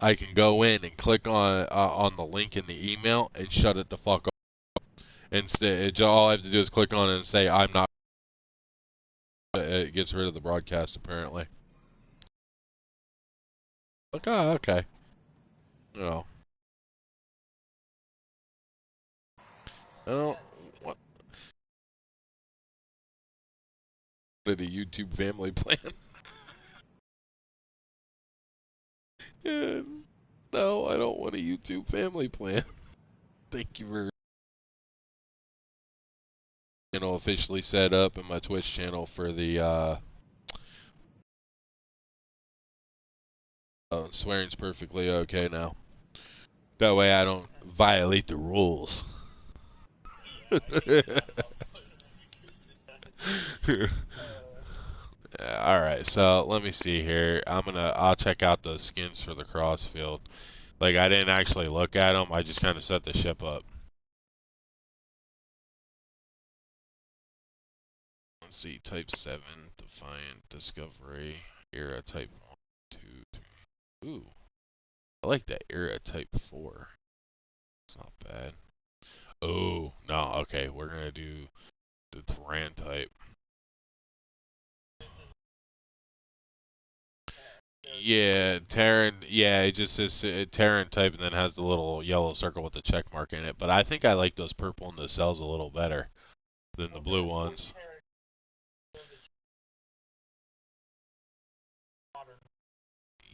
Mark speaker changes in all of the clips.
Speaker 1: I can go in and click on the link in the email and shut it the fuck up. Instead, all I have to do is click on it and say I'm not. It gets rid of the broadcast apparently. Like, oh, okay. You know, I don't want a YouTube family plan. Yeah, no, I don't want a YouTube family plan. Thank you for officially set up in my Twitch channel for the swearing's perfectly okay now. That way I don't violate the rules. All right, so let me see here. I'll check out the skins for the crossfield. Like I didn't actually look at them. I just kind of set the ship up. Let's see, Type 7, Defiant, Discovery, Era Type 1, 2, 3. Ooh, I like that Era Type 4. It's not bad. Oh, no, okay, we're gonna do the Terran type. Yeah, Terran, yeah, it just says Terran type and then has the little yellow circle with the check mark in it. But I think I like those purple in the cells a little better than the blue ones.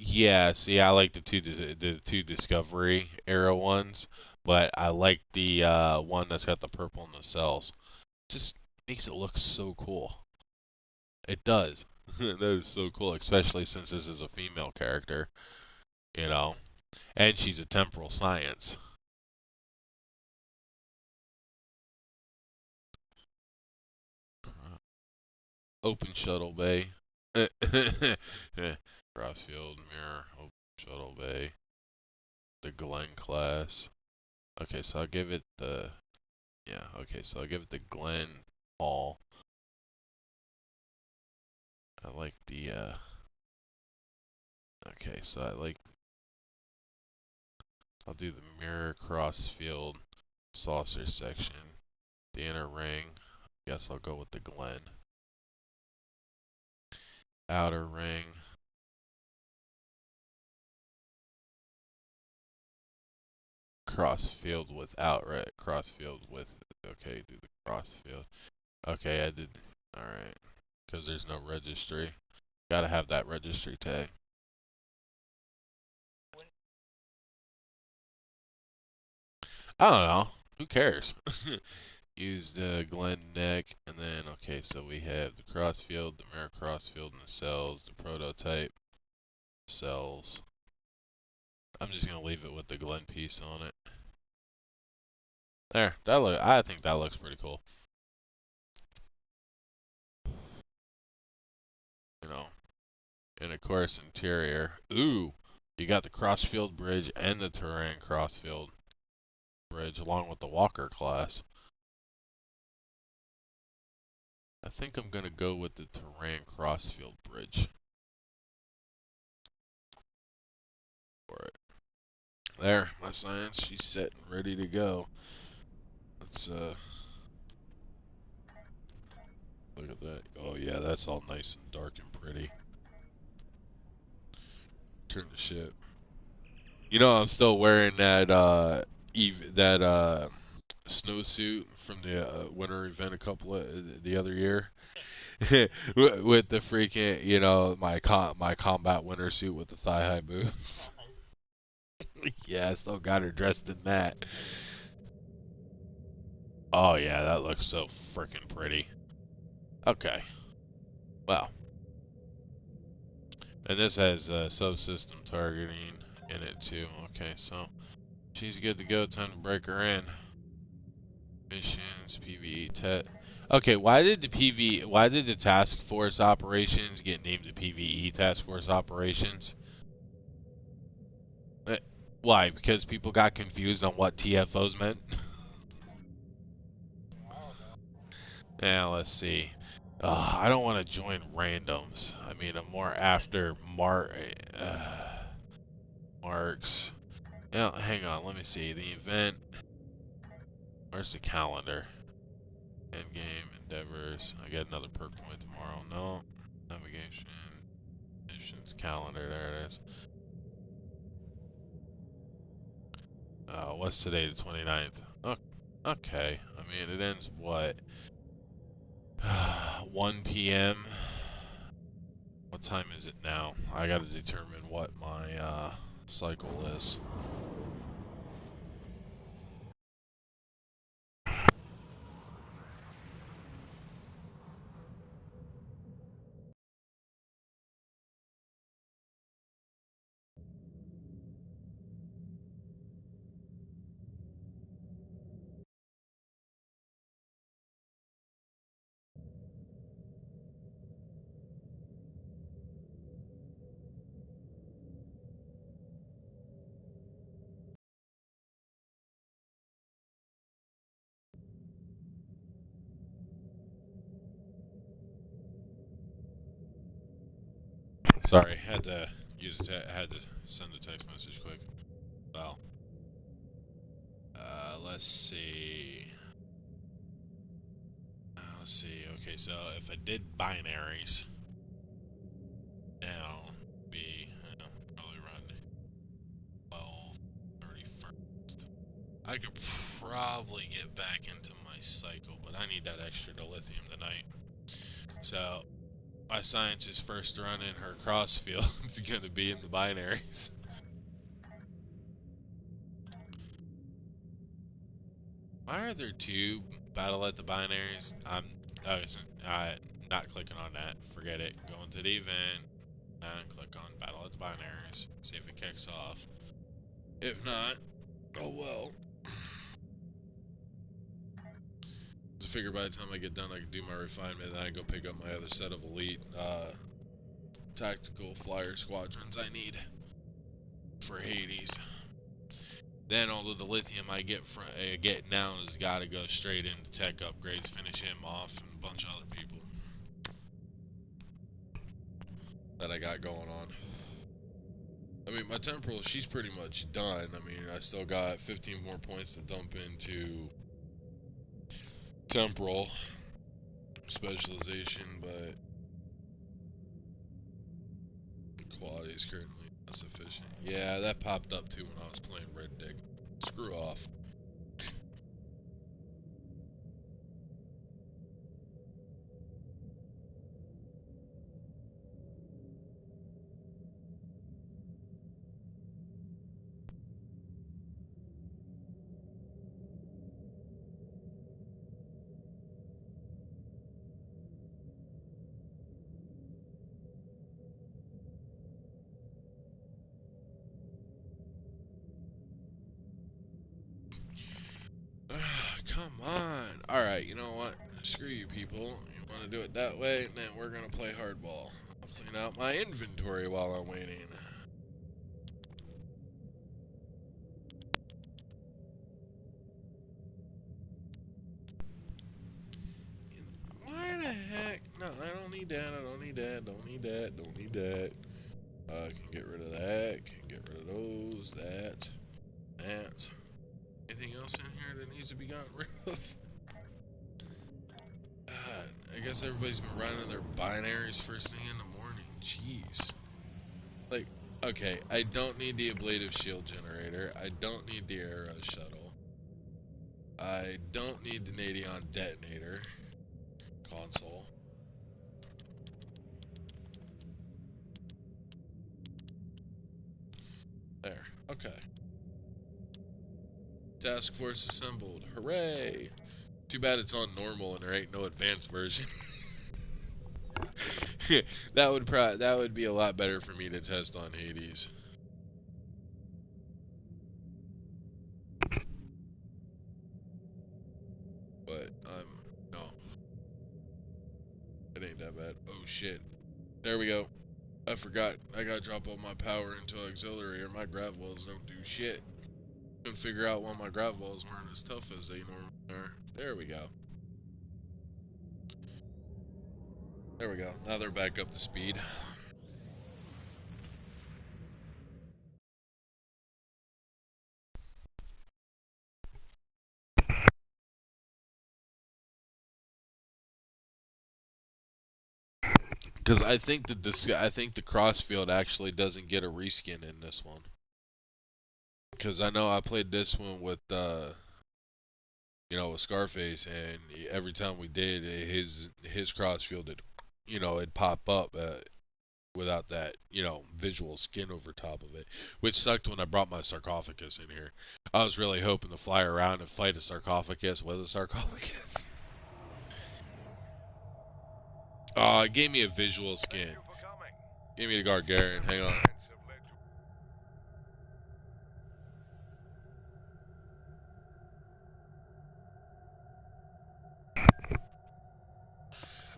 Speaker 1: Yeah, see, I like the two Discovery era ones, but I like the one that's got the purple in the cells. Just makes it look so cool. It does. That is so cool, especially since this is a female character, you know, and she's a temporal science. Open shuttle bay. Crossfield mirror. Open shuttle bay. The Glen class. Okay, so I'll give it the yeah. Okay, so I'll give it the Glen Hall. I like the okay, so I'll do the mirror crossfield saucer section. The inner ring. Guess I'll go with the Glen. Outer ring. Crossfield with outright. Crossfield with okay, do the crossfield. Okay, I did alright. Because there's no registry. Gotta have that registry tag. I don't know. Who cares? Use the Glen neck, and then, okay, so we have the crossfield, the mirror crossfield, and the cells, the prototype cells. I'm just gonna leave it with the Glen piece on it. There, I think that looks pretty cool. You know, and of course, interior. Ooh, you got the crossfield bridge and the terrain crossfield bridge along with the Walker class. I think I'm gonna go with the terrain crossfield bridge for it. There, my science, she's set and ready to go. Let's look at that. Oh yeah, that's all nice and dark and pretty. Turn the ship. You know, I'm still wearing that snowsuit from the winter event a couple of the other year. With the freaking, my combat winter suit with the thigh high boots. Yeah, I still got her dressed in that. Oh yeah, that looks so freaking pretty. Okay, well, and this has subsystem targeting in it too. Okay, so she's good to go. Time to break her in. Missions, PVE test. Okay, why did the task force operations get named the PVE task force operations? Uh, Why? Because people got confused on what TFOs meant? Now, let's see. I don't want to join randoms. I mean, I'm more after marks. Now, hang on, let me see. The event. Where's the calendar? End game, endeavors. I get another perk point tomorrow. No. Navigation. Missions, calendar. There it is. What's today? The 29th. Oh, okay. I mean, it ends what? 1 p.m. What time is it now? I gotta determine what my cycle is. Sorry, had to had to send a text message quick. Well, let's see. Let's see. Okay, so if I did binaries, now be probably run 12:31. I could probably get back into my cycle, but I need that extra dilithium tonight. So my science's first run in her crossfield is gonna be in the binaries. Why are there two battle at the binaries? Uh, not clicking on that. Forget it. Go into the event and click on battle at the binaries. See if it kicks off. If not, oh well. I figure by the time I get done, I can do my refinement, and then I go pick up my other set of elite tactical flyer squadrons I need for Hades. Then all of the lithium I get now has got to go straight into tech upgrades, finish him off, and a bunch of other people that I got going on. I mean, my temporal, she's pretty much done. I mean, I still got 15 more points to dump into temporal specialization, but quality is currently not sufficient. Yeah, that popped up too when I was playing Red Dick. Screw off. Come on. Alright, you know what? Screw you people. You want to do it that way? Then we're going to play hardball. I'll clean out my inventory while I'm waiting. Why the heck? No, I don't need that. I don't need that. Don't need that. Don't need that. Can get rid of that. Can get rid of those. That. That. Anything else in here that needs to be gotten rid of? God, I guess everybody's been running their binaries first thing in the morning. Jeez. Like, okay, I don't need the ablative shield generator. I don't need the arrow shuttle. I don't need the Nadion detonator console. There. Okay. Task force assembled. Hooray! Too bad it's on normal and there ain't no advanced version. That would be a lot better for me to test on Hades. But no, it ain't that bad. Oh shit. There we go. I forgot. I gotta drop all my power into auxiliary or my grav wells don't do shit. Couldn't figure out why my grav wells weren't as tough as they normally are. There we go. There we go. Now they're back up to speed. Because I think the crossfield actually doesn't get a reskin in this one. Because I know I played this one with with Scarface, and every time we did, his crossfield, it'd pop up without that, visual skin over top of it, which sucked when I brought my sarcophagus in here. I was really hoping to fly around and fight a sarcophagus with a sarcophagus. It gave me a visual skin. Give me the Gargarian. Hang on.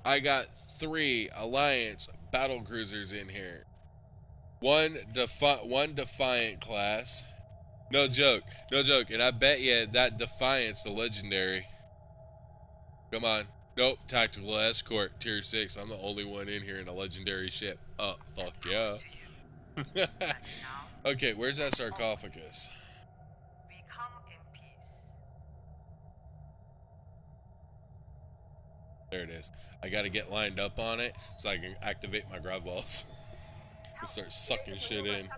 Speaker 1: I got 3 Alliance battle cruisers in here. One Defiant class. No joke. And I bet you that Defiant's the legendary. Come on. Nope. Tactical escort tier 6. I'm the only one in here in a legendary ship. Oh, fuck yeah. Okay, where's that sarcophagus? There it is. I gotta get lined up on it so I can activate my grav balls and start sucking shit in.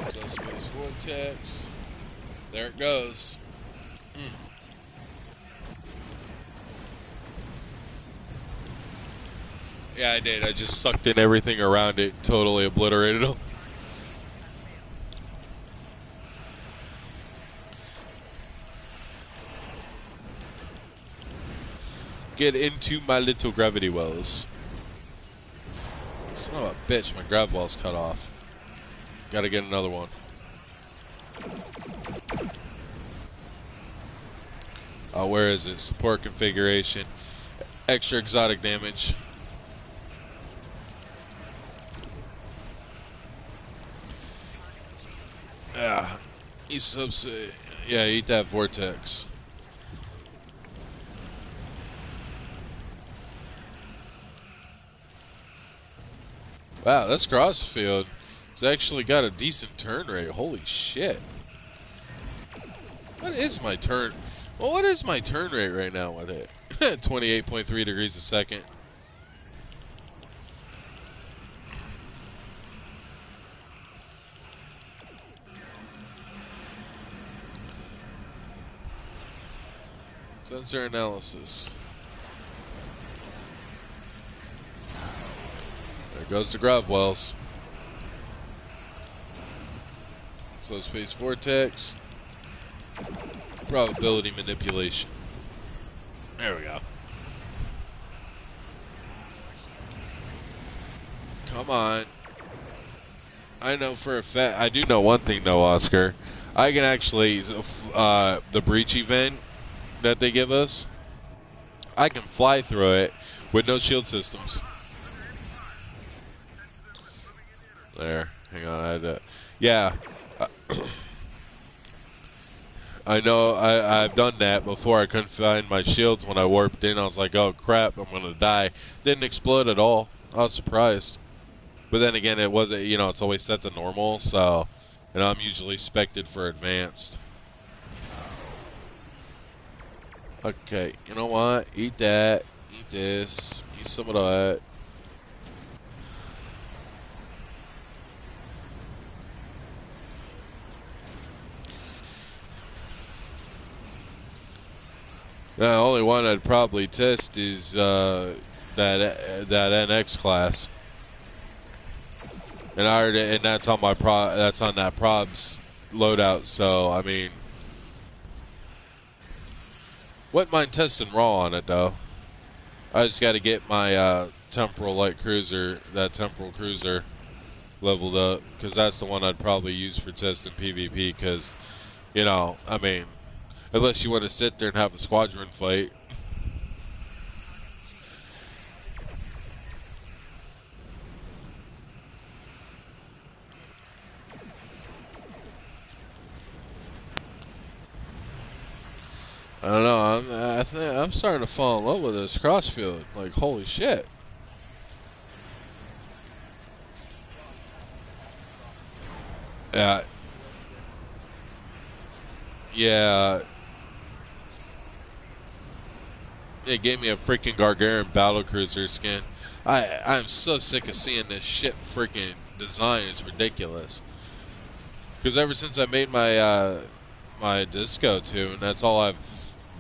Speaker 1: So space vortex. There it goes. Yeah, I did. I just sucked in everything around it, totally obliterated them. Get into my little gravity wells. Son of a bitch, my grav ball's cut off. Gotta get another one. Where is it? Support configuration. Extra exotic damage. Yeah. Eat that vortex. Wow, this crossfield. It's actually got a decent turn rate. Holy shit. What is my turn? Well, what is my turn rate right now with it? 28.3 degrees a second. Sensor analysis. There goes the grav wells. Slow space vortex. Probability manipulation. There we go. Come on. I know for a fact. I do know one thing though, Oscar. I can actually, the breach event that they give us, I can fly through it with no shield systems. There. Hang on. I had to, yeah. I know I've done that before. I couldn't find my shields when I warped in. I was like, oh crap, I'm gonna die. Didn't explode at all. I was surprised. But then again, it wasn't, it's always set to normal, so, I'm usually spec'd for advanced. Okay, you know what? Eat that. Eat this. Eat some of that. The only one I'd probably test is that NX class, and that's on that's on that probs loadout. So I mean, wouldn't mind testing raw on it though. I just got to get my temporal light cruiser, that temporal cruiser, leveled up because that's the one I'd probably use for testing PvP. Because I mean. Unless you want to sit there and have a squadron fight. I don't know. I'm starting to fall in love with this crossfield. Like, holy shit. Yeah. They gave me a freaking Gargarian battlecruiser skin. I'm so sick of seeing this shit freaking design. It's ridiculous. Because ever since I made my disco tune, that's all I've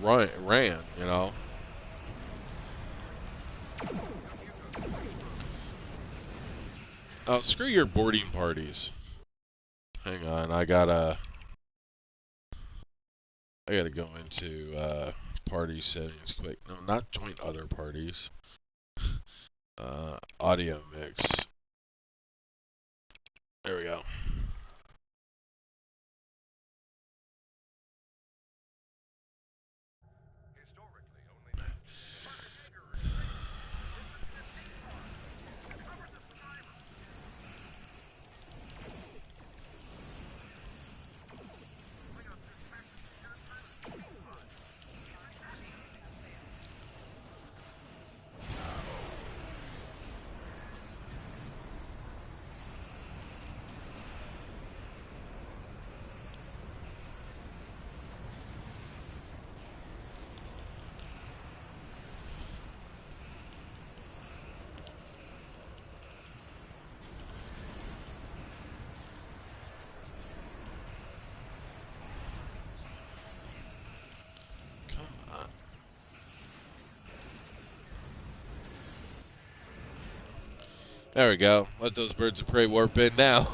Speaker 1: ran, you know. Oh, screw your boarding parties. Hang on, I gotta go into party settings quick. No, not join other parties. Audio mix. There we go. Come on. There we go. Let those birds of prey warp in now.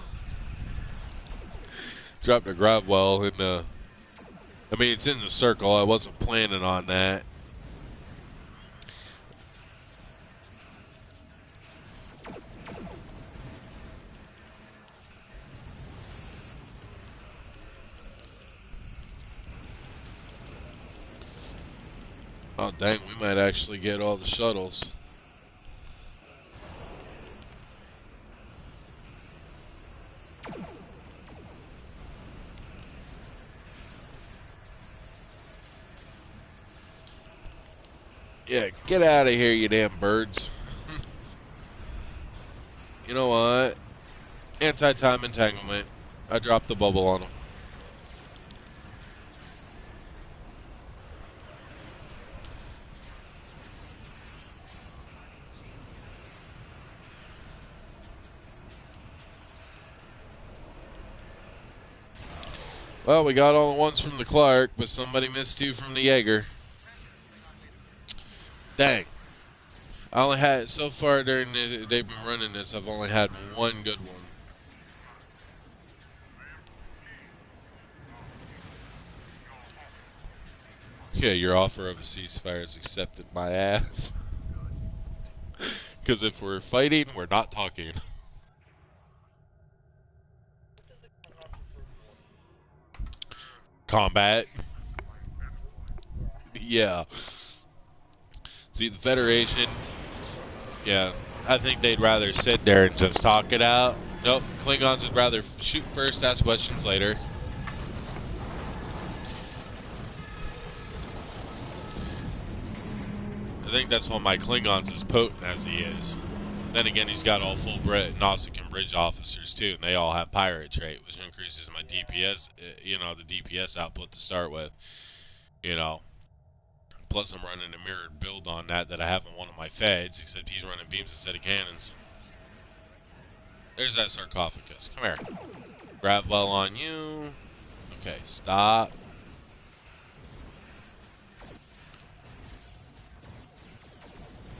Speaker 1: Dropped a grab well in the. I mean, it's in the circle. I wasn't planning on that. Oh, dang, we might actually get all the shuttles. Yeah, get out of here, you damn birds. You know what? Anti-time entanglement. I dropped the bubble on them. Well, we got all the ones from the Clark, but somebody missed 2 from the Jaeger. Dang. I only had, so far during they've been running this, I've only had 1 good one. Yeah, your offer of a ceasefire is accepted, my ass. Because if we're fighting, we're not talking. Combat. Yeah. See, the Federation, yeah, I think they'd rather sit there and just talk it out. Nope, Klingons would rather shoot first, ask questions later. I think that's why my Klingons as potent as he is. Then again, he's got all full Nausicaan bridge officers too, and they all have pirate trait, which increases my DPS, the DPS output to start with, you know. Plus, I'm running a mirrored build on that I have on one of my feds, except he's running beams instead of cannons. There's that sarcophagus. Come here. Grab well on you. Okay, stop.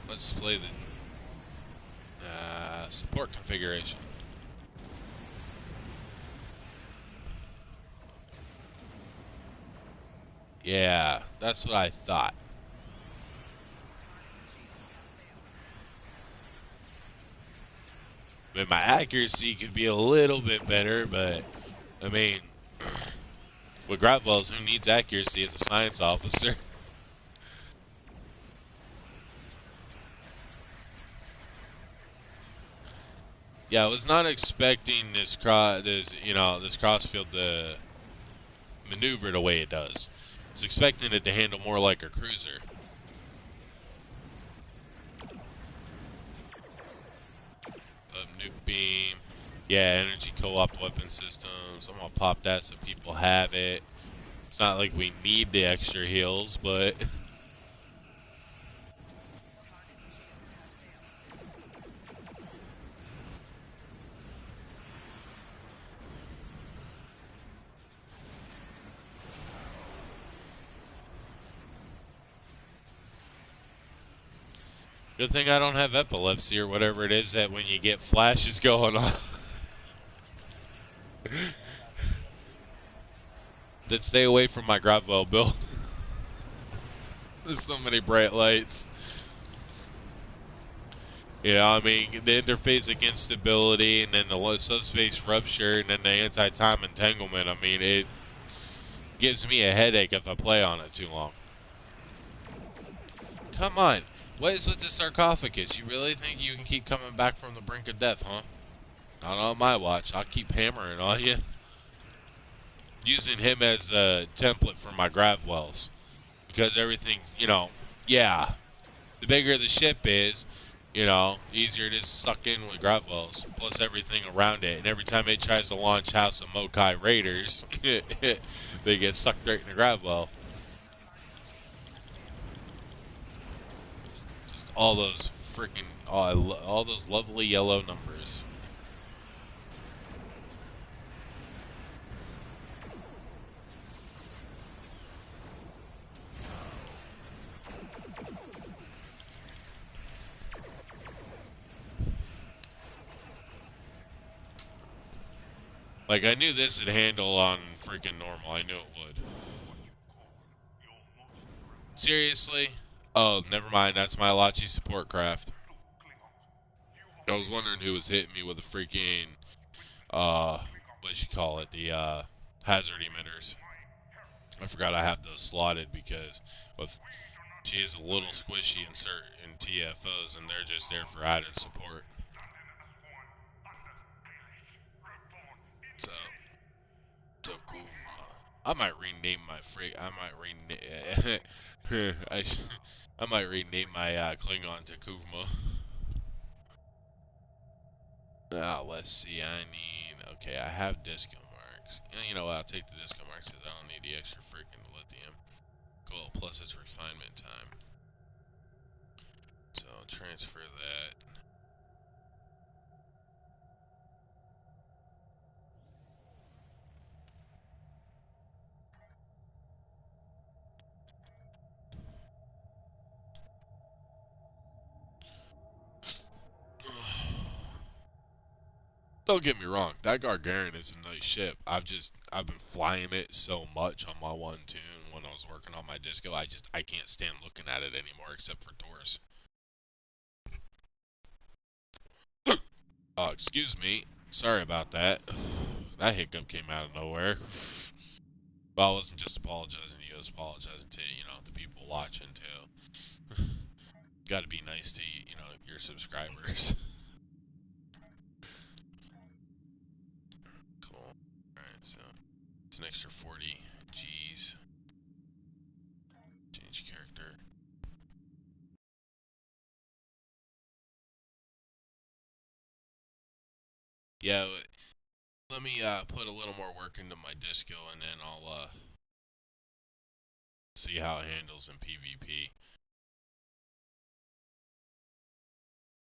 Speaker 1: Let's play the support configuration. Yeah, that's what I thought. I mean, my accuracy could be a little bit better, but I mean, with Gravwells, who needs accuracy as a science officer? Yeah, I was not expecting this crossfield to maneuver the way it does. I was expecting it to handle more like a cruiser. Nuke beam. Yeah, energy co-op weapon systems. I'm gonna pop that so people have it. It's not like we need the extra heals, but Good thing I don't have epilepsy or whatever it is that when you get flashes going on. Then stay away from my Gravwell, Bill. There's so many bright lights. You know, I mean, the interface against stability, and then the subspace rupture, and then the anti-time entanglement. I mean, it gives me a headache if I play on it too long. Come on. What is with the sarcophagus? You really think you can keep coming back from the brink of death, huh? Not on my watch. I'll keep hammering on you. Using him as a template for my Gravwells. Because everything, yeah. The bigger the ship is, easier it is to suck in with Gravwells. Plus everything around it. And every time it tries to launch House of Mokai Raiders, they get sucked right in the Gravwell. Just all those freaking, all those lovely yellow numbers. Like, I knew this would handle on freaking normal. I knew it would. Seriously? Oh, never mind. That's my Lachi support craft. I was wondering who was hitting me with the freaking, what you call it? The, hazard emitters. I forgot I have those slotted because with she is a little squishy in certain TFOs, and they're just there for added support. So, I might rename my freight. I might rename. I might rename my Klingon to Kuvma. Let's see. I need. Okay, I have disco marks. You know what? I'll take the disco marks because I don't need the extra freaking lithium. Cool. Plus it's refinement time. So I'll transfer that. Don't get me wrong, that Gargarian is a nice ship. I've been flying it so much on my 1-2 when I was working on my disco. I can't stand looking at it anymore except for tours. Excuse me. Sorry about that. That hiccup came out of nowhere. Well, I wasn't just apologizing to you, I was apologizing to, the people watching too. Gotta be nice to, your subscribers. Cool. Alright, so it's an extra 40 G's. Change character. Yeah, let me put a little more work into my disco, and then I'll see how it handles in PvP.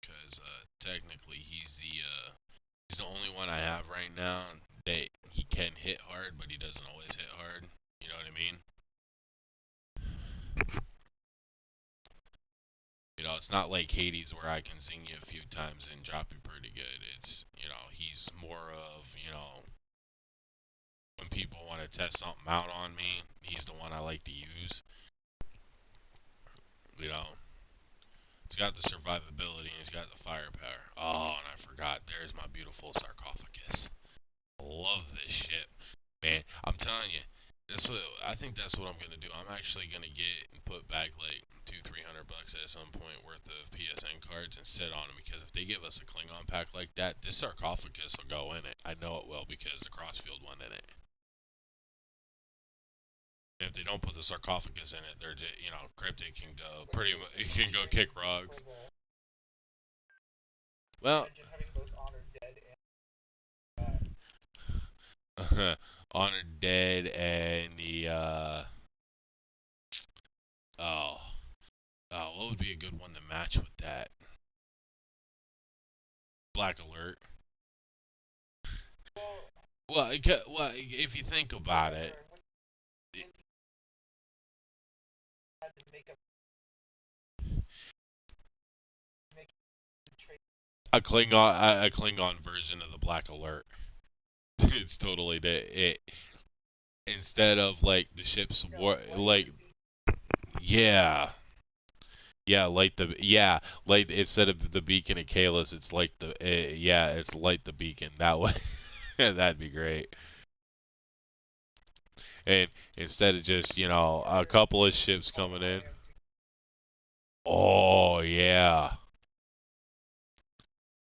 Speaker 1: Because technically he's the only one I have right now that he can hit hard, but he doesn't always hit hard. You know what I mean? It's not like Hades where I can zing you a few times and drop you pretty good. It's, he's more of, when people want to test something out on me, he's the one I like to use. You know, he's got the survivability and he's got the firepower. Oh, and I forgot. There's my beautiful sarcophagus. I love this shit, man. I'm telling you, I think that's what I'm gonna do. I'm actually gonna get and put back like $200-300 at some point worth of PSN cards and sit on them because if they give us a Klingon pack like that, this sarcophagus will go in it. I know it will because the crossfield went in it. If they don't put the sarcophagus in it, they're just, cryptic can go pretty. It can go kick rocks. Well, Honored Dead and the oh what would be a good one to match with that? Black Alert. Well, if you think about it, a Klingon version of the Black Alert. It's totally it. Instead of like the ship's war, like yeah, like instead of the beacon at Kalis, it's like it's light the beacon that way. That'd be great. And instead of just a couple of ships coming in. Oh yeah,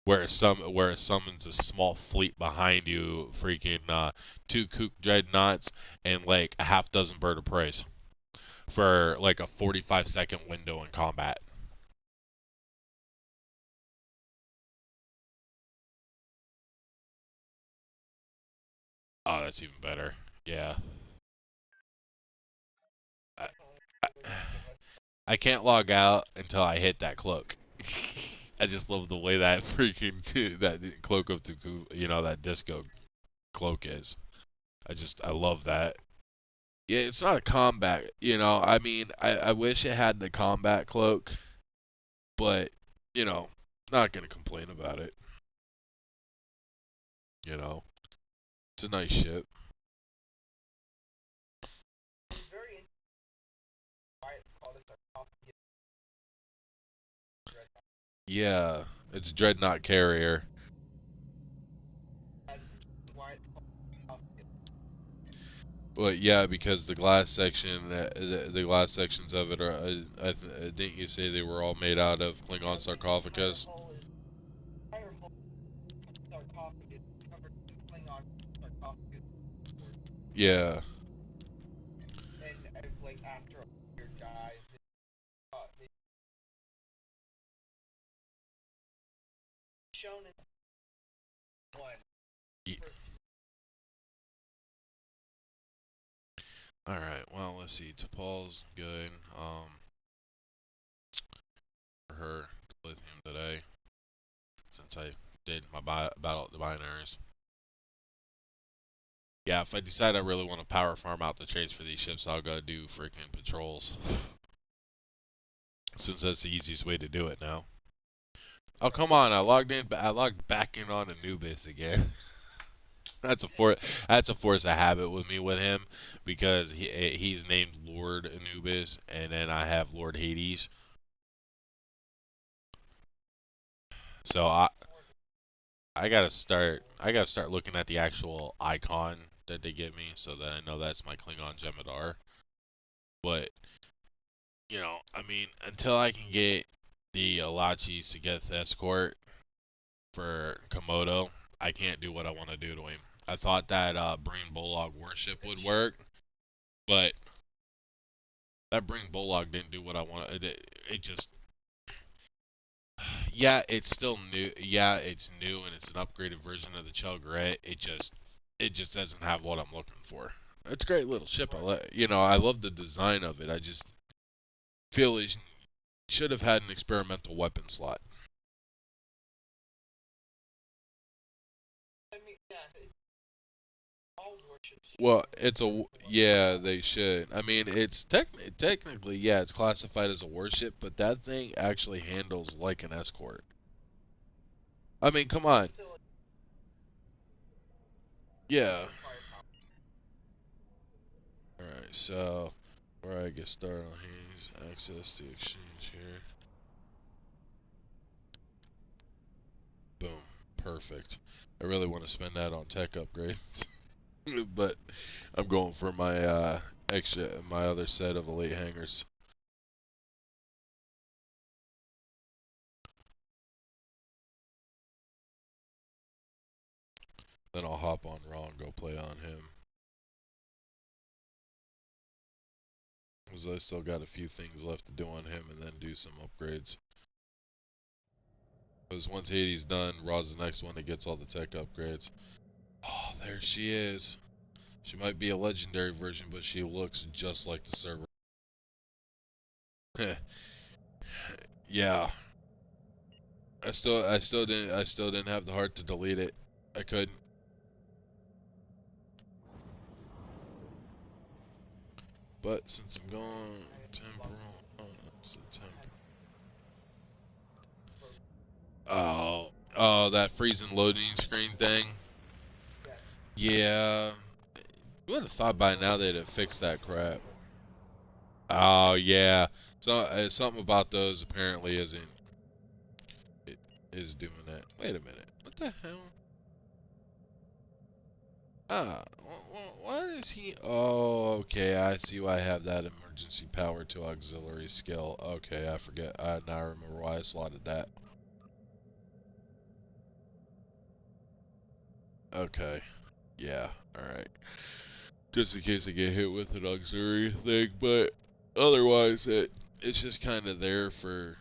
Speaker 1: where it summons a small fleet behind you, freaking two kook dreadnoughts and like a half dozen bird of prey for like a 45-second window in combat. Oh, that's even better. Yeah. I, I, I can't log out until I hit that cloak. I just love the way that freaking that cloak of Tuku, that disco cloak is. I love that. Yeah, it's not a combat, I mean, I wish it had the combat cloak, but not gonna complain about it. You know, it's a nice ship. Yeah, it's dreadnought carrier. Well, yeah, because the glass sections of it are. Didn't you say they were all made out of Klingon sarcophagus? Yeah, Ye- all right. Well, let's see. T'Pol's good. For her lithium today, since I did my battle at the binaries. Yeah, if I decide I really want to power farm out the trades for these ships, I'll go do freaking patrols. Since that's the easiest way to do it now. Oh come on! I logged back in on Anubis again. That's a for that's a force of habit with me with him because he's named Lord Anubis and then I have Lord Hades. So I gotta start looking at the actual icon that they give me so that I know that's my Klingon Jemadar. But I mean, until I can get the Alachis to get the escort for Komodo, I can't do what I want to do to him. I thought that Brain Bulldog worship would work, but that Brain Bulldog didn't do what I wanted. It just, yeah, it's still new. Yeah, it's new and it's an upgraded version of the Chugret. It just doesn't have what I'm looking for. It's a great little ship. I love the design of it. I just feel it should have had an experimental weapon slot. Well, yeah, they should. I mean, it's technically yeah, it's classified as a warship, but that thing actually handles like an escort. I mean, come on. Yeah. All right. So, where I get started on Hayes, access to exchange here. Boom. Perfect. I really want to spend that on tech upgrades, but I'm going for my other set of elite hangers. Then I'll hop on Raw and go play on him. Because I still got a few things left to do on him and then do some upgrades. Because once Hades done, Raw's the next one that gets all the tech upgrades. Oh, there she is. She might be a legendary version, but she looks just like the server. Yeah. I still didn't have the heart to delete it. I couldn't. But since I'm going temporal, oh, that's the temporal. Oh. Oh, that freezing loading screen thing. Yeah. You would have thought by now they'd have fixed that crap. Oh yeah. So something about those apparently isn't it is doing that. Wait a minute. What the hell? Why is he? Oh, okay. I see why I have that emergency power to auxiliary skill. Okay, I forget. I now remember why I slotted that. Okay. Yeah. All right. Just in case I get hit with an auxiliary thing, but otherwise it's just kind of there for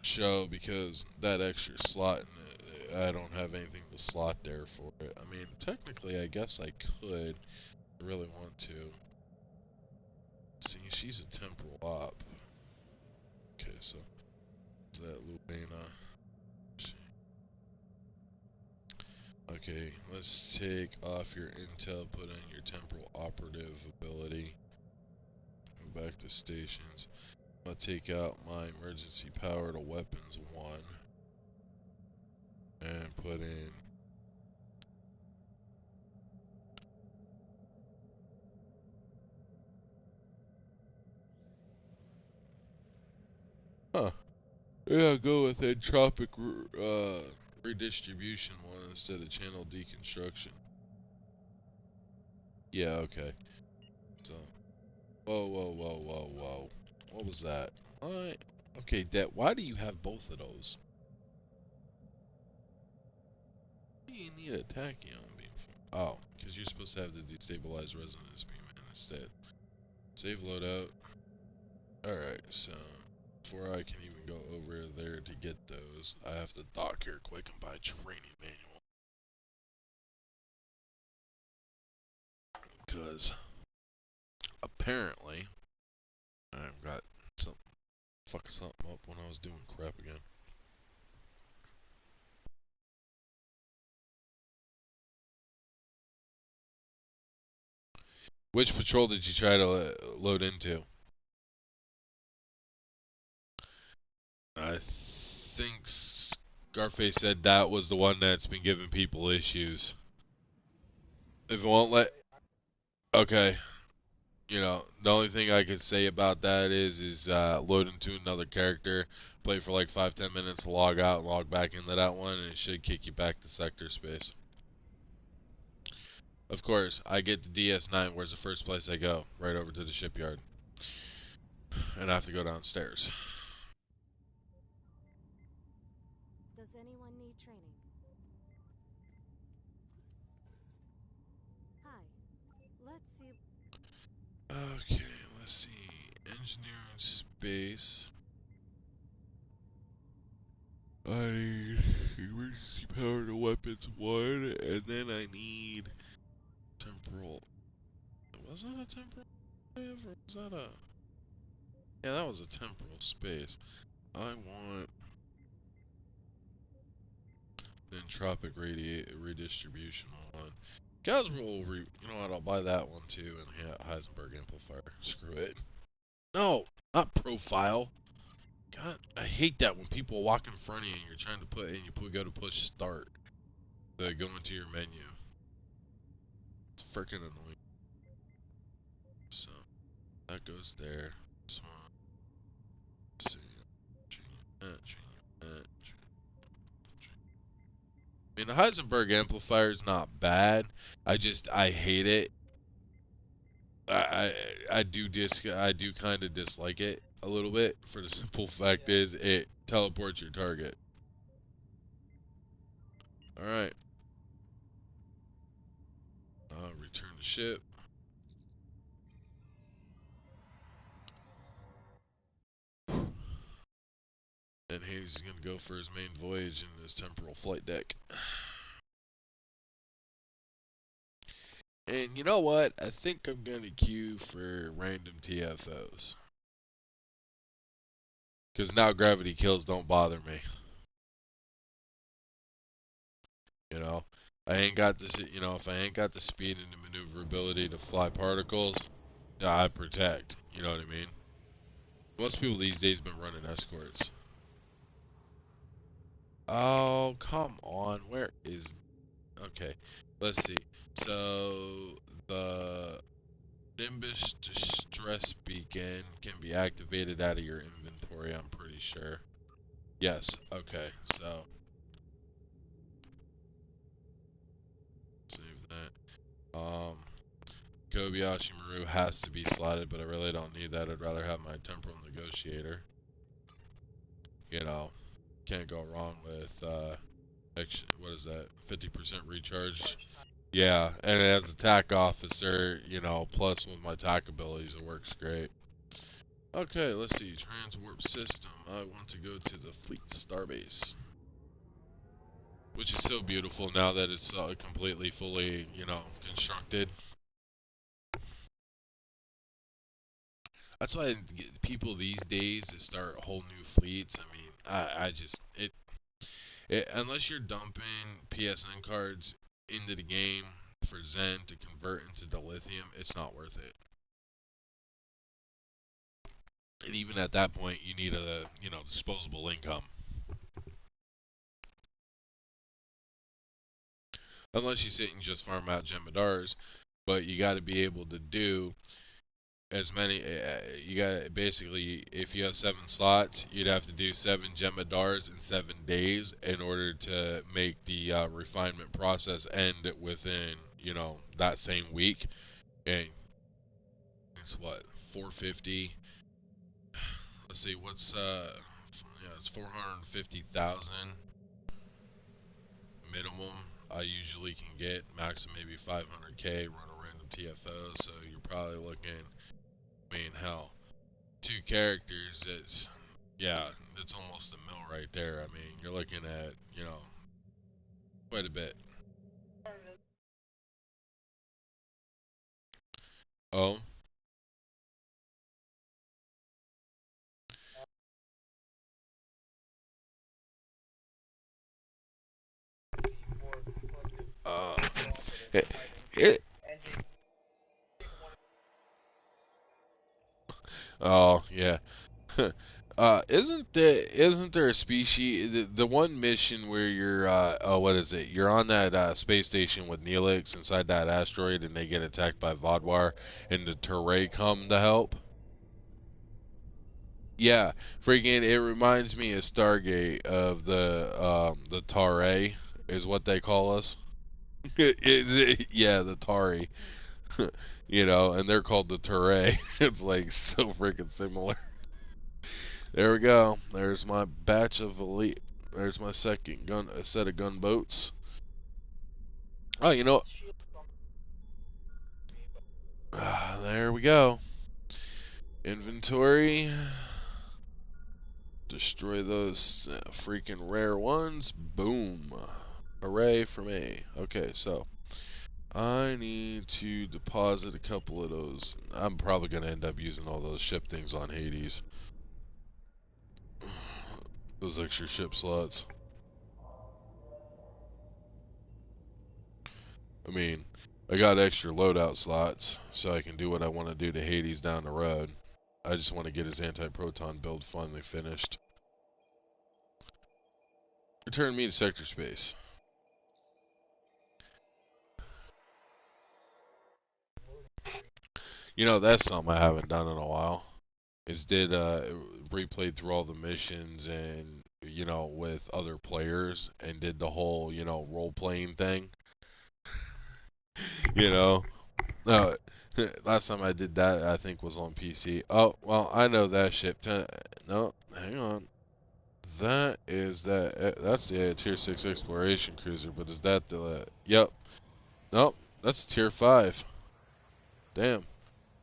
Speaker 1: show because that extra slot in it, I don't have anything to slot there for it. I mean, technically, I guess I could really want to. See, she's a temporal op. Okay, so is that Lubena? Okay, let's take off your intel, put in your temporal operative ability. Go back to stations. I'll take out my emergency power to weapons 1 and put in. Huh. Yeah, go with entropic redistribution 1 instead of channel deconstruction. Yeah, okay. So, whoa. What was that? Why? Okay, why do you have both of those? Why do you need a tachyon beam for? Oh, because you're supposed to have the destabilized resonance beam in instead. Save loadout. Alright, so before I can even go over there to get those, I have to dock here quick and buy a training manual. Because apparently I've got some fucking something up when I was doing crap again. Which patrol did you try to load into? I think Scarface said that was the one that's been giving people issues. If it won't let, okay, the only thing I could say about that is load into another character, play for like 5-10 minutes, log out, and log back into that one, and it should kick you back to sector space. Of course, I get the DS9. Where's the first place I go? Right over to the shipyard, and I have to go downstairs.
Speaker 2: Does anyone need training? Hi. Let's see.
Speaker 1: Okay, let's see. Engineering space. I need emergency power to weapons 1, and then I need temporal. Was that a temporal wave, or was that a... Yeah, that was a temporal space. I want the entropic redistribution 1. You know what, I'll buy that one too, and Heisenberg amplifier. Screw it. No, not profile. God, I hate that when people walk in front of you and you're trying to go to push start to go into your menu. It's freaking annoying. So that goes there. So let's see. I mean, the Heisenberg amplifier is not bad. I hate it. I do kind of dislike it a little bit for the simple fact is it teleports your target. All right. Return to ship. And Hades is gonna go for his main voyage in his temporal flight deck. And you know what? I think I'm gonna queue for random TFOs. Because now gravity kills don't bother me. You know, I ain't got this. If I ain't got the speed and the maneuverability to fly particles, I protect. You know what I mean? Most people these days been running escorts. Oh, come on. Where is? Okay, let's see. So the Nimbus Distress Beacon can be activated out of your inventory, I'm pretty sure. Yes, okay, so save that. Kobayashi Maru has to be slotted, but I really don't need that. I'd rather have my Temporal Negotiator. You know, can't go wrong with, what is that, 50% recharge? Yeah, and it has attack officer, plus with my attack abilities, it works great. Okay, let's see. Transwarp system. I want to go to the Fleet Starbase, which is so beautiful now that it's completely, fully, constructed. That's why people these days that start whole new fleets. I mean, I just unless you're dumping PSN cards into the game for Zen to convert into dilithium, it's not worth it. And even at that point, you need a disposable income. Unless you sit and just farm out Jemadars, but you got to be able to do as many. You got basically, if you have 7 slots, you'd have to do 7 Jemadars in 7 days in order to make the refinement process end within that same week. And it's what 450. Let's see, what's yeah, it's 450,000 minimum. I usually can get max of maybe 500K, run a random TFO, so you're probably looking, I mean, hell, 2 characters, yeah, it's almost a mil right there. I mean, you're looking at, quite a bit. Oh, uh, it, it, oh, yeah. Isn't there a species the one mission where you're oh what is it? You're on that space station with Neelix inside that asteroid and they get attacked by Vodwar and the Turay come to help? Yeah, freaking it reminds me of Stargate of the Taray is what they call us. Yeah, the Tari. And they're called the Turay. It's like so freaking similar. There we go. There's my batch of elite. There's my second gun, a set of gunboats. Oh, there we go. Inventory. Destroy those freaking rare ones. Boom. Hooray for me. Okay, so I need to deposit a couple of those. I'm probably going to end up using all those ship things on Hades. Those extra ship slots. I mean, I got extra loadout slots, so I can do what I want to do to Hades down the road. I just want to get his anti-proton build finally finished. Return me to sector space. That's something I haven't done in a while. Is did replayed through all the missions and with other players and did the whole role playing thing. You know, no, last time I did that I think was on PC. Oh well, I know that ship. No, hang on. That is that. That's the tier 6 exploration cruiser, but is that the? Yep. Nope. That's a tier 5. Damn.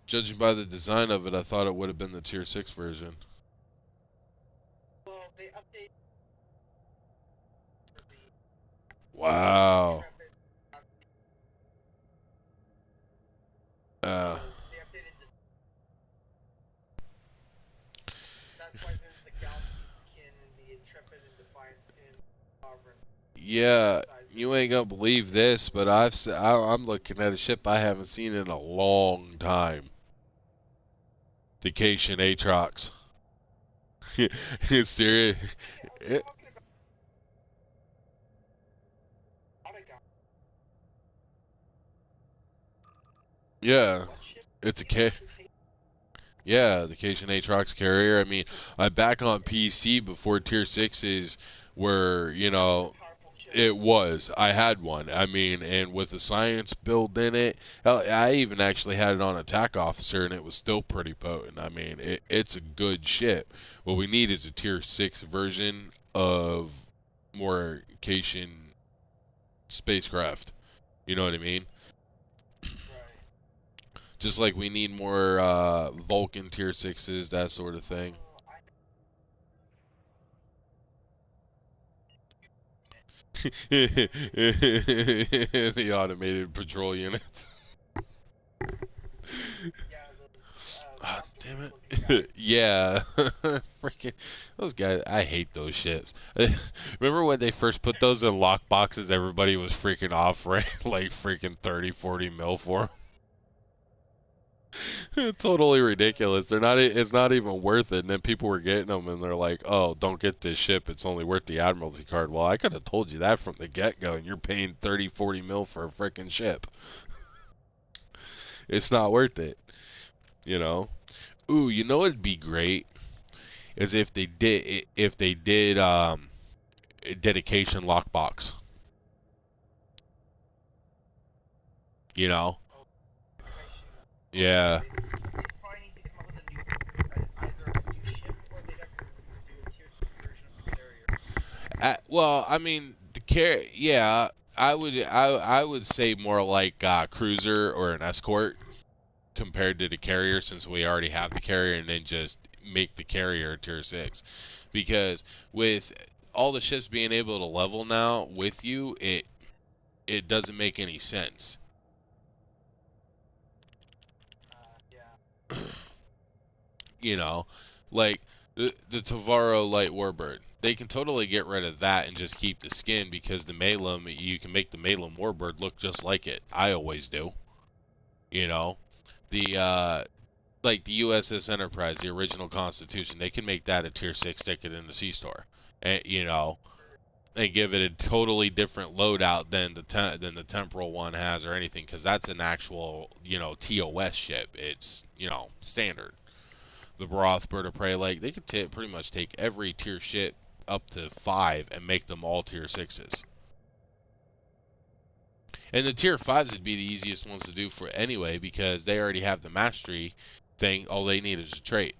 Speaker 1: Judging by the design of it, I thought it would have been the tier 6 version. Wow. Uh, yeah, you ain't gonna believe this, but I'm looking at a ship I haven't seen in a long time. The Cation Atrox. Serious. Yeah, it's a K. Yeah, the Cation Atrox carrier. I mean, I'm back on PC before Tier Sixes were, it was. I had one. I mean, and with the science built in it, hell, I even actually had it on Attack Officer, and it was still pretty potent. I mean, it's a good ship. What we need is a Tier 6 version of more Cation spacecraft. You know what I mean? Just like we need more Vulcan Tier 6s, that sort of thing. The automated patrol units. Ah, damn it. Yeah. Freaking those guys. I hate those ships. Remember when they first put those in lock boxes, everybody was freaking offering like freaking 30, 40 mil for them. Totally ridiculous. They're not it's not even worth it. And then people were getting them and they're like, "Oh, don't get this ship. It's only worth the admiralty card." Well, I could have told you that from the get-go and you're paying 30, 40 mil for a freaking ship. It's not worth it, you know. Ooh, you know it'd be great is if they did dedication lockbox. You know? Yeah. Well, I mean, yeah, I would say more like cruiser or an escort compared to the carrier since we already have the carrier and then just make the carrier tier 6 because with all the ships being able to level now with you, it doesn't make any sense. You know, like the Tavaro Light Warbird. They can totally get rid of that and just keep the skin because the Malum, you can make the Malum Warbird look just like it. I always do. You know, the like the USS Enterprise, the original Constitution, they can make that a tier 6 ticket in the C store, and and give it a totally different loadout than the temporal one has or anything because that's an actual TOS ship. It's standard. The Baroth Bird of Prey, like they could pretty much take every tier ship up to 5 and make them all tier 6s. And the tier 5s would be the easiest ones to do for anyway because they already have the mastery thing. All they need is a trait,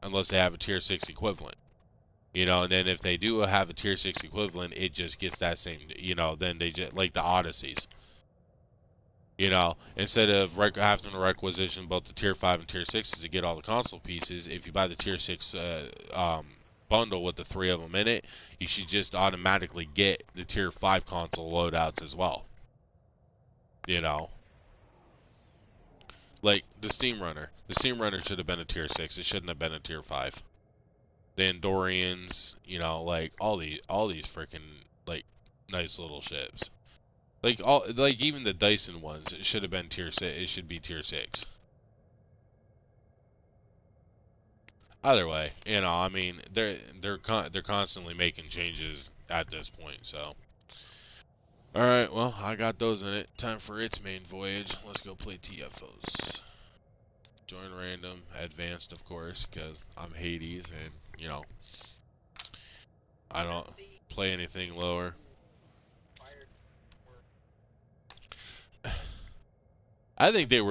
Speaker 1: unless they have a tier 6 equivalent. And then if they do have a tier 6 equivalent, it just gets that same, then they just, like the Odysseys. Instead of having to requisition both the tier 5 and tier 6s to get all the console pieces, if you buy the tier 6 bundle with the three of them in it, you should just automatically get the tier 5 console loadouts as well. You know, like the Steam Runner. The Steam Runner should have been a tier 6. It shouldn't have been a tier 5. The Andorians, like all these freaking like nice little ships. Like even the Dyson ones, it should have been tier 6. It should be tier 6. Either way, I mean, they're constantly making changes at this point. So, all right, well, I got those in it. Time for its main voyage. Let's go play TFOs. Join random, advanced, of course, because I'm Hades, and I don't play anything lower. I think they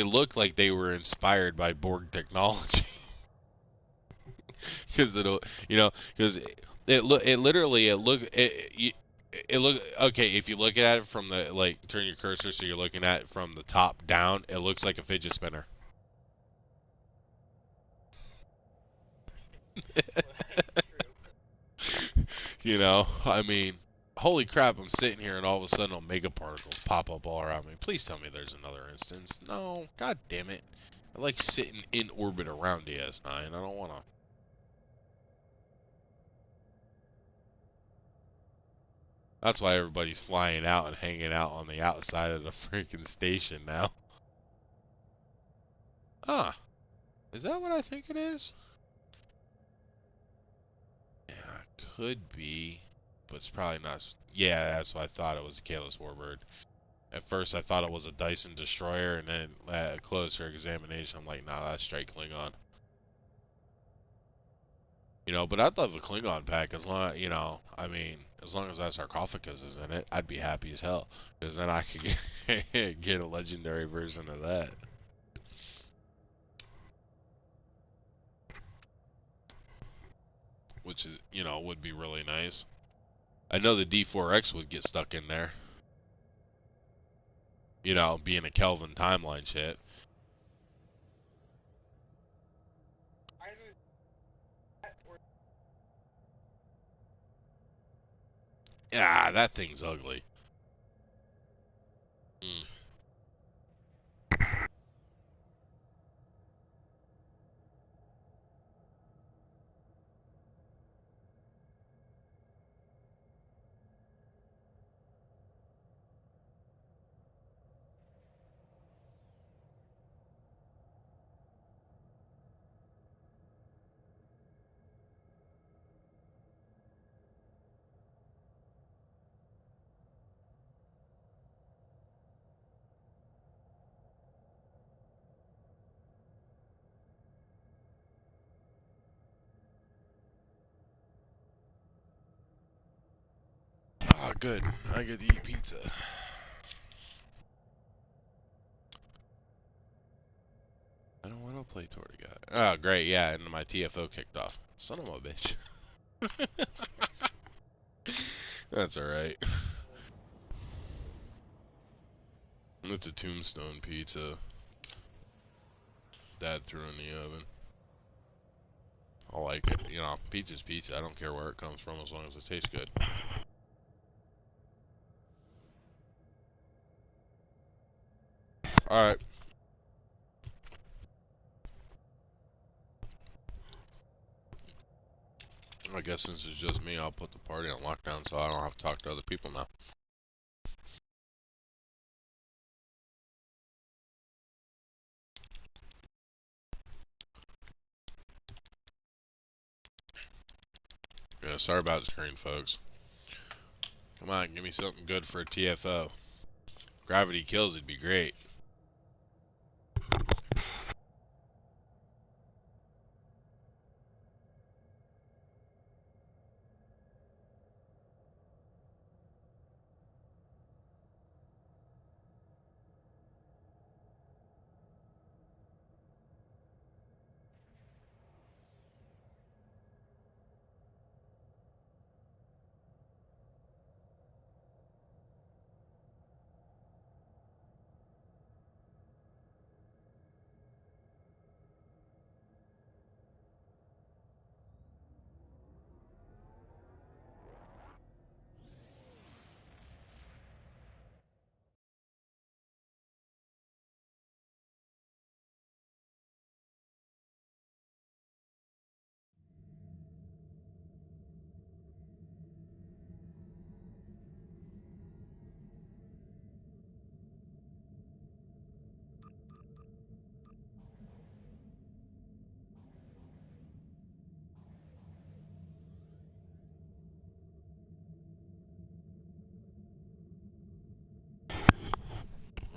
Speaker 1: looked like they were inspired by Borg technology. Because because it literally it look okay if you look at it from the turn your cursor so you're looking at it from the top down. It looks like a fidget spinner. I mean, holy crap! I'm sitting here and all of a sudden omega particles pop up all around me. Please tell me there's another instance. No, god damn it! I like sitting in orbit around DS9. I don't want to. That's why everybody's flying out and hanging out on the outside of the freaking station now. Ah, is that what I think it is? Yeah, it could be, but it's probably not. Yeah, that's what I thought it was a Kalis Warbird. At first, I thought it was a Dyson destroyer, and then at closer examination, I'm like, nah, that's straight Klingon. But I'd love a Klingon pack as long, I mean, as long as that sarcophagus is in it, I'd be happy as hell. Because then I could get a legendary version of that. Which is, would be really nice. I know the D4X would get stuck in there. Being a Kelvin timeline shit. Yeah, that thing's ugly. Mm. Ah, good. I get to eat pizza. I don't want to play Tortigat. Oh, great, yeah, and my TFO kicked off. Son of a bitch. That's alright. It's a tombstone pizza. Dad threw in the oven. I like it. Pizza's pizza. I don't care where it comes from as long as it tastes good. Alright. I guess since it's just me, I'll put the party on lockdown so I don't have to talk to other people now. Yeah, sorry about the screen, folks. Come on, give me something good for a TFO. Gravity Kills would be great.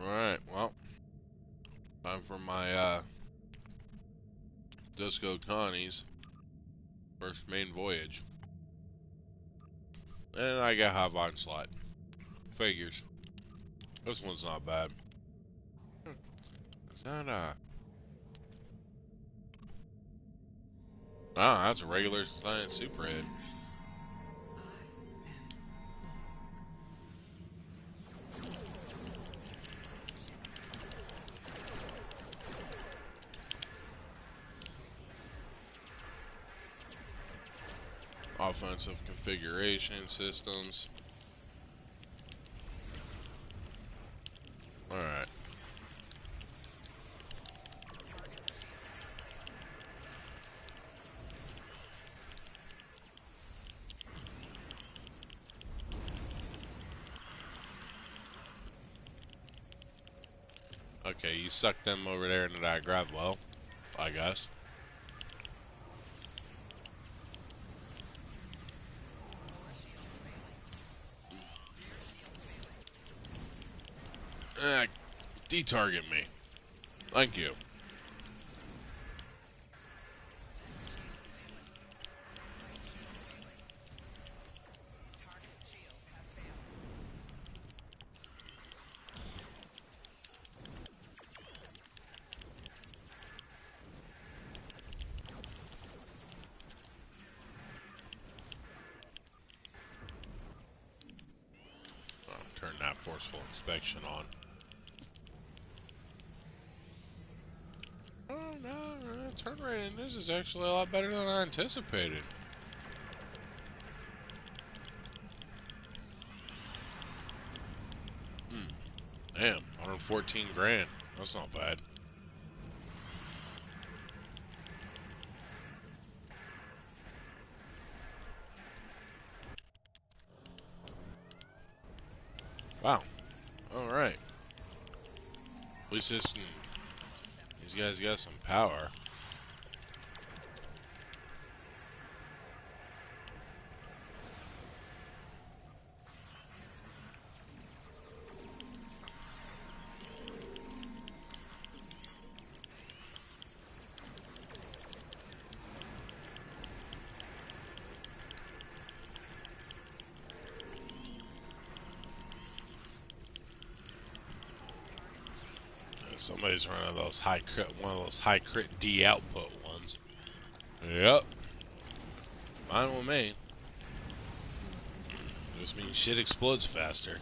Speaker 1: Alright, well, time for my Disco Connie's first main voyage. And I got Hive Onslaught. Figures. This one's not bad. Is that Ah, that's a regular science superhead. Offensive configuration systems. Alright. Okay, you suck them over there into that grav well, I guess. Detarget me. Thank you. Oh, turn that forceful inspection on. Oh no, turn rate in this is actually a lot better than I anticipated. Hmm. Damn, 114 grand. That's not bad. Wow. All right. At least these guys got some power. Somebody's running those high crit, one of those high crit D output ones. Yep, mine with me. Just means shit explodes faster.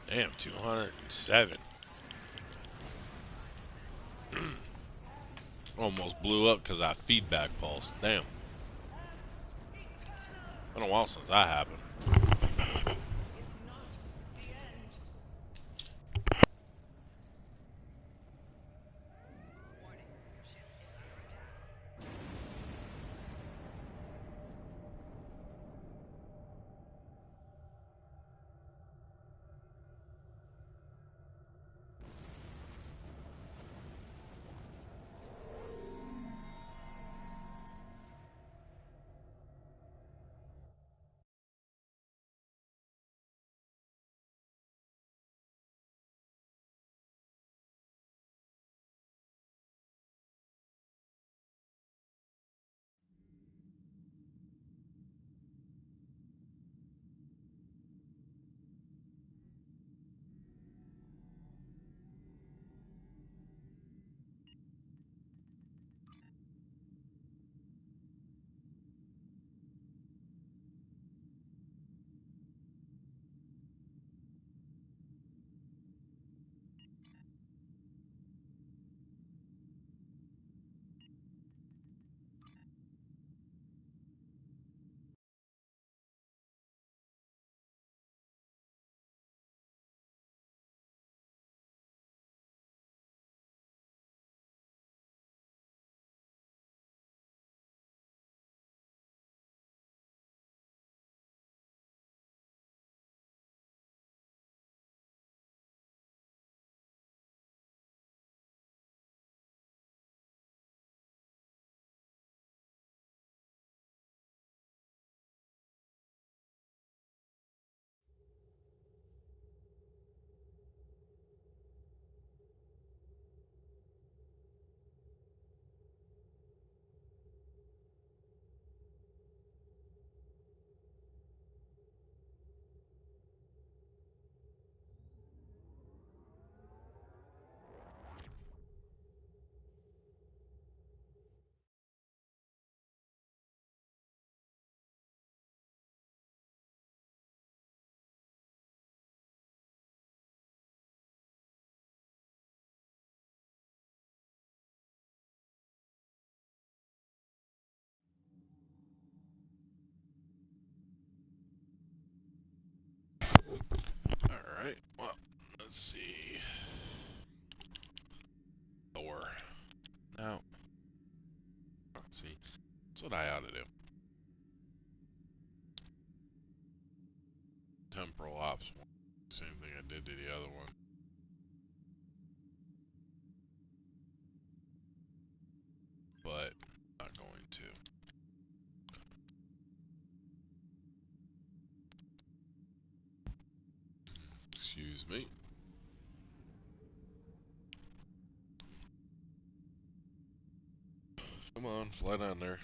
Speaker 1: Damn, 207. Almost blew up because I feedback pulse. Damn. Been a while since that happened. Alright, well, let's see. Thor. Now, let's see. That's what I ought to do. temporal ops one. Same thing I did to the other one. But not going to. Excuse me. Come on, fly down there.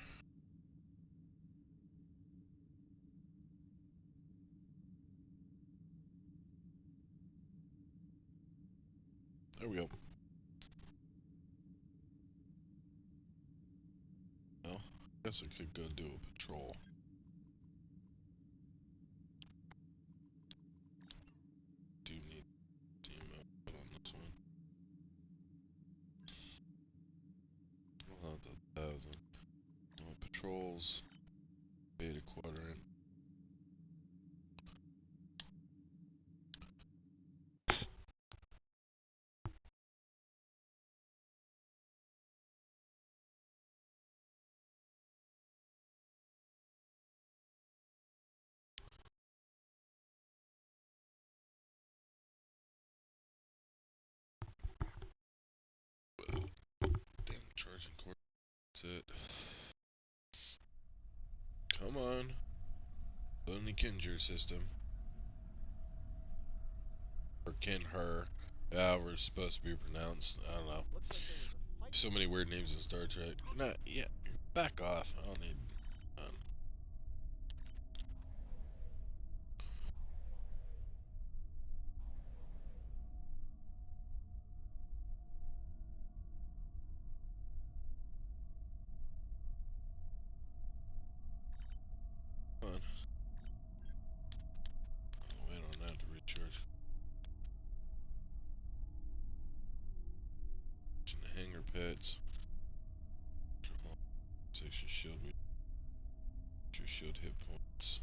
Speaker 1: There we go. Well, I guess I could go do a patrol. Do need team output on this one. We'll have the 1,000. Patrols. Beta quadrant. Damn, charging cord. That's it. Come on. Put in the Kinjer system. Or Kin-Her. However it's supposed to be pronounced. I don't know.
Speaker 3: Looks like there was a fight.
Speaker 1: So many weird names in Star Trek. Nah, yeah. Back off. I don't need none. Come on. I'll wait on that to recharge. In the hangar pits. Takes your shield. Your shield hit points.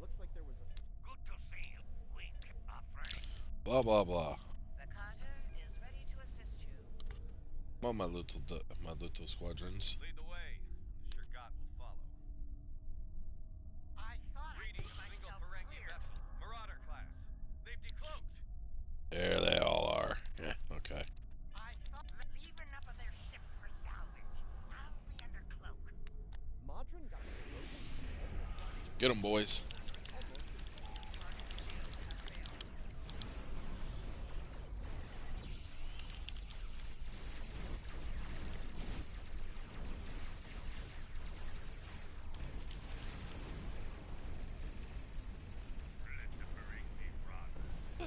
Speaker 3: Looks like there was a.
Speaker 4: Good to see you, weak, friend.
Speaker 1: Blah blah blah.
Speaker 4: The Carter is ready to assist you.
Speaker 1: Come on, my little squadrons.
Speaker 5: Lead the way. I'm sure God will follow.
Speaker 4: I thought
Speaker 5: Reading single Ferengi vessel, Marauder class. They've decloaked.
Speaker 1: There they all are. Yeah, okay.
Speaker 4: I thought leave enough of their ship for salvage. I'll be under cloak.
Speaker 3: Modron got corrosion.
Speaker 1: Get them, boys.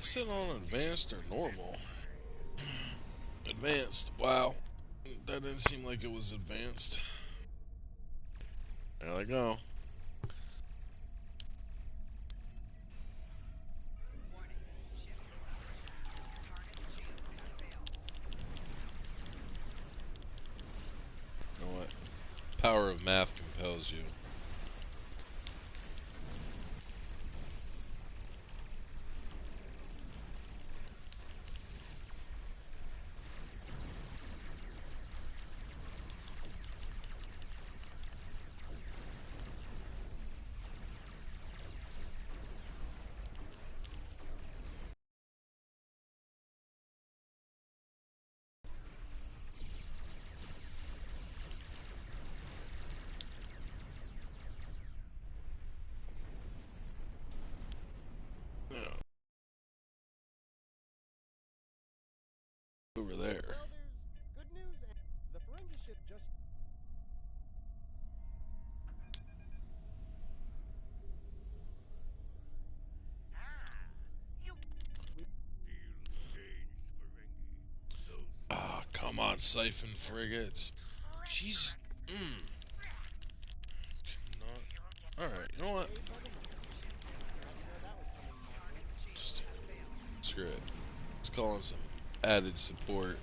Speaker 1: Is it on advanced or normal? Advanced. Wow. That didn't seem like it was advanced. There they go. You know what? Power of math compels you. Over there.
Speaker 3: Well, there's good news, and the Ferengi ship just.
Speaker 4: You
Speaker 5: Deals changed, Ferengi. Those
Speaker 1: Ah, come on, siphon frigates. Jeez. Alright, you know what?
Speaker 3: Saved by the Lord. Glad to know that was coming, Modron.
Speaker 1: Just screw it. Let's call in some added support.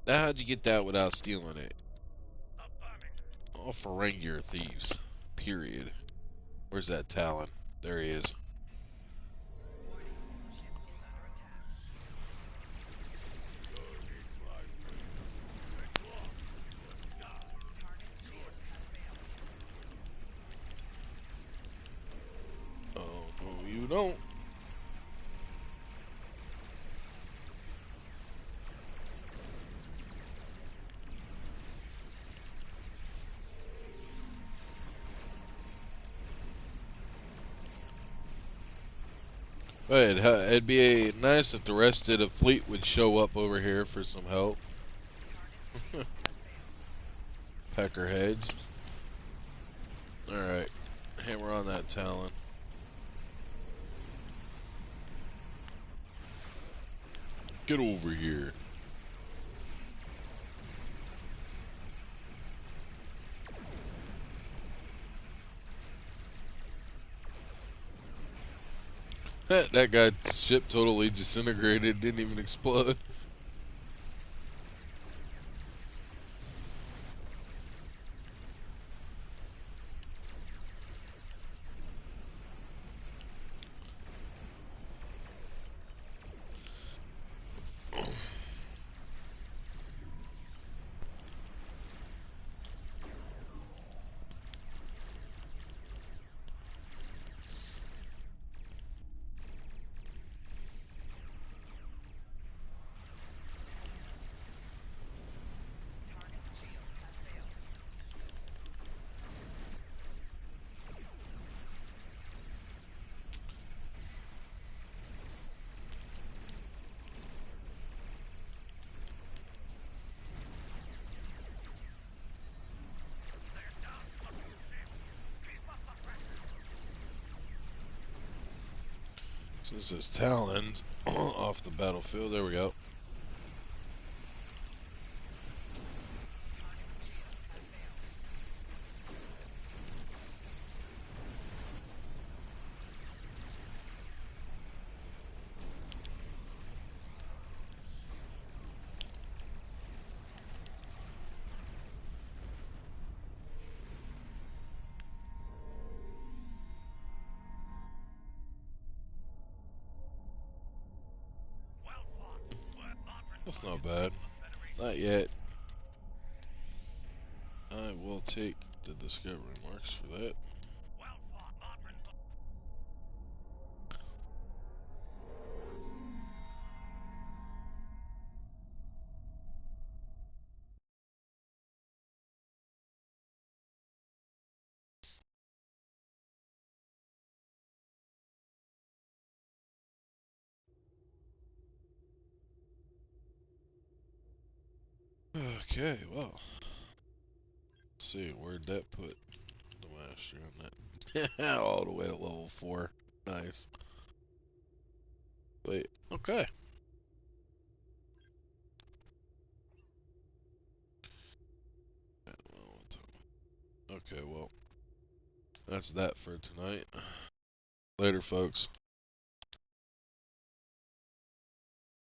Speaker 1: Now, how'd you get that without stealing it?
Speaker 5: Stop bombing.
Speaker 1: All Ferengier thieves. Period. Where's that Talon? There he is. Oh, no, you don't. But it'd be nice if the rest of the fleet would show up over here for some help. Peckerheads. Alright. Hammer on that Talon. Get over here. That guy's ship totally disintegrated, didn't even explode. So this is Talon off the battlefield. There we go.
Speaker 5: Well fought. Modern
Speaker 1: That's not bad.
Speaker 5: Federation.
Speaker 1: Not yet. I will take the discovery marks for that.
Speaker 5: Well fought. Modern.
Speaker 1: Okay, well. Let's see, where'd that put the master on that? All the way to level 4. Nice. Wait, okay. Okay, well, that's that for tonight. Later, folks.